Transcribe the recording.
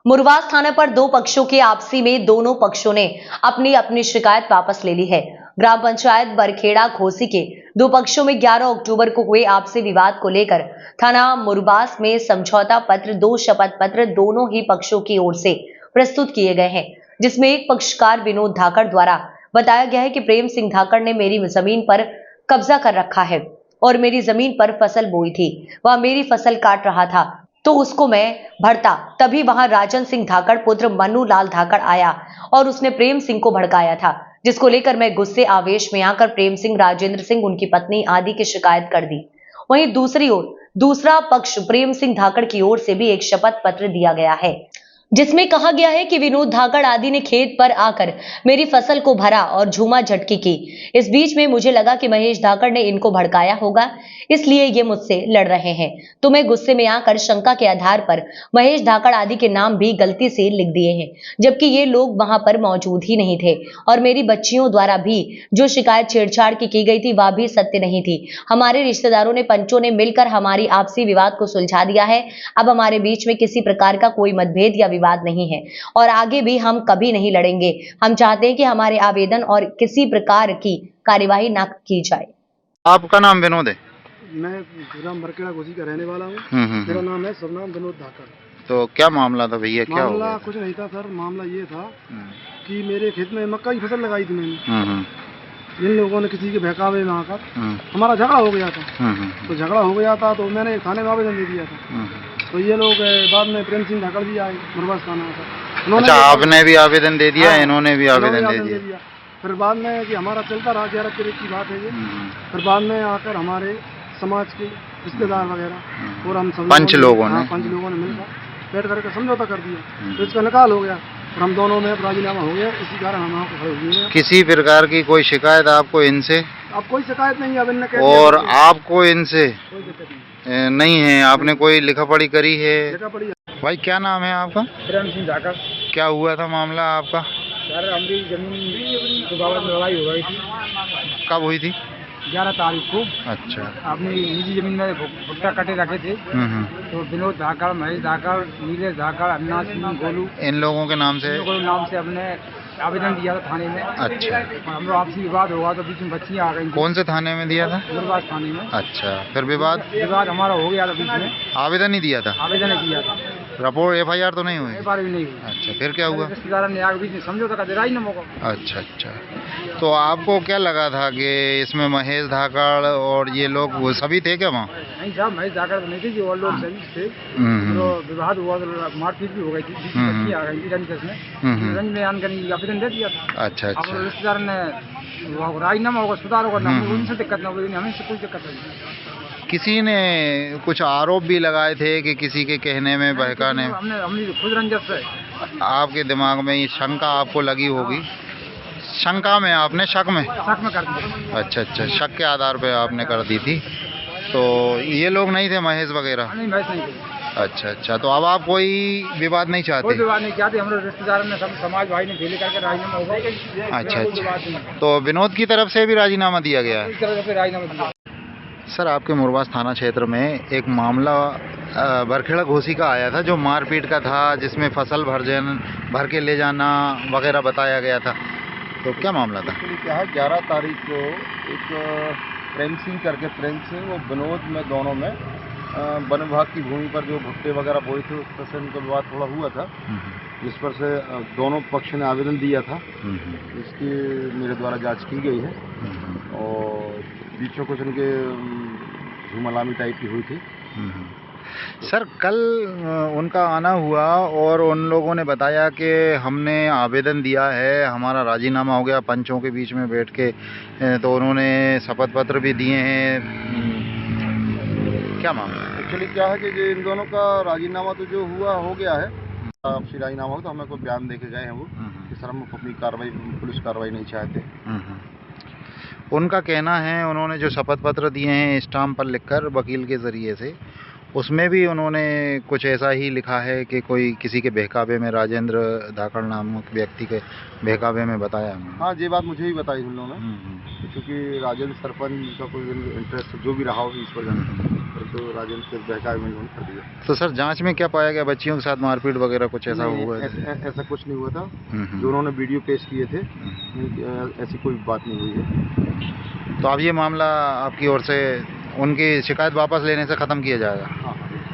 मुरवास थाने पर दो पक्षों के आपसी में दोनों पक्षों ने अपनी अपनी शिकायत वापस ले ली है। ग्राम पंचायत बरखेड़ा घोसी के दो पक्षों में 11 अक्टूबर को हुए आपसी विवाद को लेकर थाना मुरवास में समझौता पत्र, दो शपथ पत्र दोनों ही पक्षों की ओर से प्रस्तुत किए गए हैं, जिसमें एक पक्षकार विनोद धाकड़ द्वारा बताया गया है कि प्रेम सिंह धाकड़ ने मेरी जमीन पर कब्जा कर रखा है और मेरी जमीन पर फसल बोई थी। वह मेरी फसल काट रहा था तो उसको मैं भरता, तभी वहां राजन सिंह धाकड़ पुत्र मनु लाल धाकड़ आया और उसने प्रेम सिंह को भड़काया था, जिसको लेकर मैं गुस्से आवेश में आकर प्रेम सिंह, राजेंद्र सिंह, उनकी पत्नी आदि की शिकायत कर दी। वहीं दूसरी ओर दूसरा पक्ष प्रेम सिंह धाकड़ की ओर से भी एक शपथ पत्र दिया गया है, जिसमें कहा गया है कि विनोद धाकड़ आदि ने खेत पर आकर मेरी फसल को भरा और झूमा झटकी की। इस बीच में मुझे लगा कि महेश धाकड़ ने इनको भड़काया होगा, इसलिए ये मुझसे लड़ रहे हैं, तो मैं गुस्से में आकर शंका के आधार पर महेश धाकड़ आदि के नाम भी गलती से लिख दिए हैं, जबकि ये लोग वहां पर मौजूद ही नहीं थे और मेरी बच्चियों द्वारा भी जो शिकायत छेड़छाड़ की गई थी वह भी सत्य नहीं थी। हमारे रिश्तेदारों ने, पंचों ने मिलकर हमारी आपसी विवाद को सुलझा दिया है। अब हमारे बीच में किसी प्रकार का कोई मतभेद या विवाद नहीं है और आगे भी हम कभी नहीं लड़ेंगे। हम चाहते हैं कि हमारे आवेदन और किसी प्रकार की कार्यवाही न की जाए। आपका नाम विनोद है? मैं ग्राम बरखेड़ा घोसी का रहने वाला हूँ। मेरा नाम है सरनाम विनोद धाकड़। तो क्या मामला था भैया? क्या मामला कुछ नहीं था सर, मामला ये था कि मेरे खेत में मक्का की फसल लगाई थी मैंने। इन लोगों ने किसी के बहकावे में आकर हमारा झगड़ा हो गया था। तो झगड़ा हो गया था तो मैंने थाने में आवेदन दे दिया था। तो ये लोग बाद में प्रेम सिंह धाकड़ भी आए मुरवास थाना पर। अच्छा, आपने भी आवेदन दे दिया? इन्होंने भी आवेदन दे दिया। फिर बाद में कि हमारा चलता रहा 11 तारीख की बात है ये। फिर बाद में आकर हमारे समाज के रिश्तेदार वगैरह और हम सब पंच लोगों ने मिलकर बैठ करके समझौता कर दिया। तो इसका निकाल हो गया और हम दोनों में राजीनामा हो गया। इसी कारण हम यहाँ पे खड़े हुए हैं। किसी प्रकार की कोई शिकायत आपको इनसे? अब कोई शिकायत नहीं है। अब इनने और आपको इनसे कोई दिक्कत नहीं है? आपने कोई लिखा पढ़ी करी है? लिखा पढ़ी। भाई क्या नाम है आपका? प्रेम सिंह धाकड़। क्या हुआ था मामला आपका? सर हमारी जमीन के बाबत में लड़ाई हो गई थी। कब हुई थी? 11 तारीख को। अच्छा। अपनी निजी जमीन में भुट्टा कटे रखे थे। तो विनोद धाकड़, महेश धाकड़, नीलेश धाकड़, अविनाश सिंह, गोलू, इन लोगों के नाम से हमने आवेदन दिया था थाने में। अच्छा। हम लोग आपसी विवाद हुआ तो बीच में बच्चियाँ आ गई। कौन से थाने में दिया था? मुरवास थाने में। अच्छा, फिर विवाद हमारा हो गया था बीच में। आवेदन ही दिया था? आवेदन नहीं दिया था। रिपोर्ट FIR तो नहीं हुई? FIR भी नहीं हुई। अच्छा, फिर क्या हुआ? रिश्तेदारों ने आगे बीच में समझौता कर दिया ना मौका। अच्छा अच्छा। तो आपको क्या लगा था कि इसमें महेश धाकड़ और ये लोग वो सभी थे क्या वहाँ? नहीं साहब, महेश धाकड़ तो नहीं थे, जो और लोग सभी थे। तो विवाद हुआ तो मारपीट भी हो गई थी। बच्ची आ गई थी रंज में। रंज में आन करने आवेदन दे दिया था। अच्छा अच्छा। रिश्तेदार ने राजीनामा होगा, सुधार होगा, उनसे दिक्कत ना होगी, हमें से कोई दिक्कत नहीं। किसी ने कुछ आरोप भी लगाए थे कि किसी के कहने में, बहकाने? हमने खुद रंजस है। आपके दिमाग में ये शंका आपको लगी होगी? शंका में आपने शक में कर दिया। अच्छा अच्छा, शक के आधार पे आपने कर दी थी। तो ये लोग नहीं थे महेश वगैरह? नहीं, महेश नहीं थे। अच्छा अच्छा। तो अब आप कोई विवाद नहीं चाहते? कोई विवाद नहीं चाहते। हम लोग रिश्तेदारों ने, सब समाज भाई ने भेले करके राजीनामा होगा। अच्छा अच्छा। तो विनोद की तरफ से भी राजीनामा दिया गया है? इस तरह से राजीनामा दिया। सर, आपके मुरवास थाना क्षेत्र में एक मामला बरखेड़ा घोसी का आया था जो मारपीट का था, जिसमें फसल भर के ले जाना वगैरह बताया गया था। तो क्या मामला था? क्या है, 11 तारीख को एक प्रेम सिंह करके, प्रेम सिंह और विनोद में दोनों में वन विभाग की भूमि पर जो भुट्टे वगैरह बोए थे उस पर से उनका विवाद थोड़ा हुआ था, जिस पर से दोनों पक्ष ने आवेदन दिया था। इसकी मेरे द्वारा जांच की गई है और बीच में कुछ उनके झूमलामी टाइप की हुई थी। सर, कल उनका आना हुआ और उन लोगों ने बताया कि हमने आवेदन दिया है, हमारा राजीनामा हो गया पंचों के बीच में बैठ के। तो उन्होंने शपथ पत्र भी दिए हैं। क्या मामला? एक्चुअली क्या है कि इन दोनों का राजीनामा तो जो हुआ हो गया है। आपसी राजीनामा हो तो हमें कोई बयान दे के गए हैं वो कि सर हम अपनी कार्रवाई, पुलिस कार्रवाई नहीं चाहते। उनका कहना है, उन्होंने जो शपथ पत्र दिए हैं स्टाम्प पर लिखकर वकील के ज़रिए से, उसमें भी उन्होंने कुछ ऐसा ही लिखा है कि कोई किसी के बहकावे में, राजेंद्र धाकड़ नामक व्यक्ति के बहकावे में बताया। हाँ, ये बात मुझे ही बताई उन लोगों ने, क्योंकि राजेंद्र सरपंच का कोई इंटरेस्ट जो भी रहा हो इस पर तो राजेंद्र से बहकावे में उन्होंने कर दिया। तो सर जांच में क्या पाया गया, बच्चियों के साथ मारपीट वगैरह कुछ ऐसा नहीं, हुआ है? ऐसा कुछ नहीं हुआ था। जो उन्होंने वीडियो पेश किए थे ऐसी कोई बात नहीं हुई है। तो अब ये मामला आपकी ओर से उनकी शिकायत वापस लेने से ख़त्म किया जाएगा? हाँ।